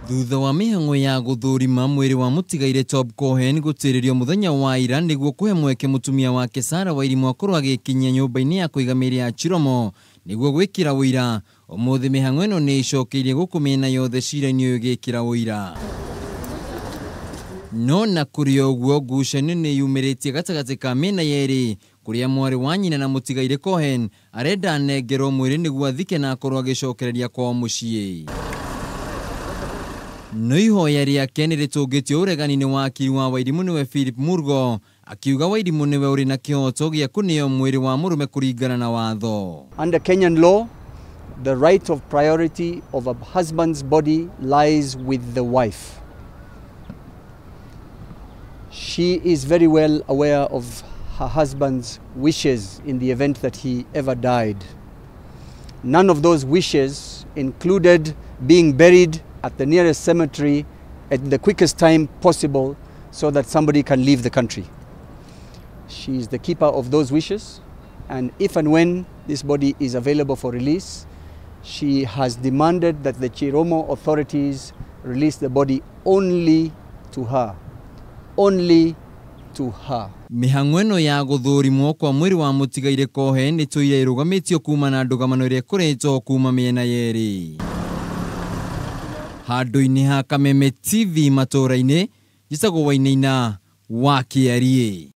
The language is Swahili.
Thutha wa mihang'o ya guthurimwo mwiri wa mutigaire Cohen gutiririo muthenya wa ira niguo kuhe mweke mutumia wake Sara Wairimu akorwo agikinyia nyumba-ini ya kuiga mĩĩrĩ ya Chiromo niguo gwikira uira. Umuthi mihang'o ino ni icokeirie guku miena yothe cira-ini uyu gikira uira. No na kuri oguo ngucanio ni yumiritie gatagati ka miena yeri kuria mwari wa nyina na mutigaire Cohen arenda anengerwo mwiri niguo athike na akorwo agicokereria kwao mucii. No ihoya riake niritungitio uregani-ini wa akiri wa Wairimu niwe Philip Murgo akiuga Wairimu niwe uri na kihoto gia kuneo mwiri wa murume kuringana na watho. Under Kenyan law, the right of priority of a husband's body lies with the wife. She is very well aware of her husband's wishes in the event that he ever died. None of those wishes included being buried at the nearest cemetery at the quickest time possible so that somebody can leave the country. She is the keeper of those wishes, and if and when this body is available for release, she has demanded that the Chiromo authorities release the body only to her. Only to her. Mihang'o ino ya guthurimwo kwa mwiri wa mutigaire Cohen ni tuire irugamitio kuma na ndugamano iria ikuretwo kuma miena yeri. Handu-ini ha Kameme TV matura-ini Jisagwo Wainaina wa Kiarie.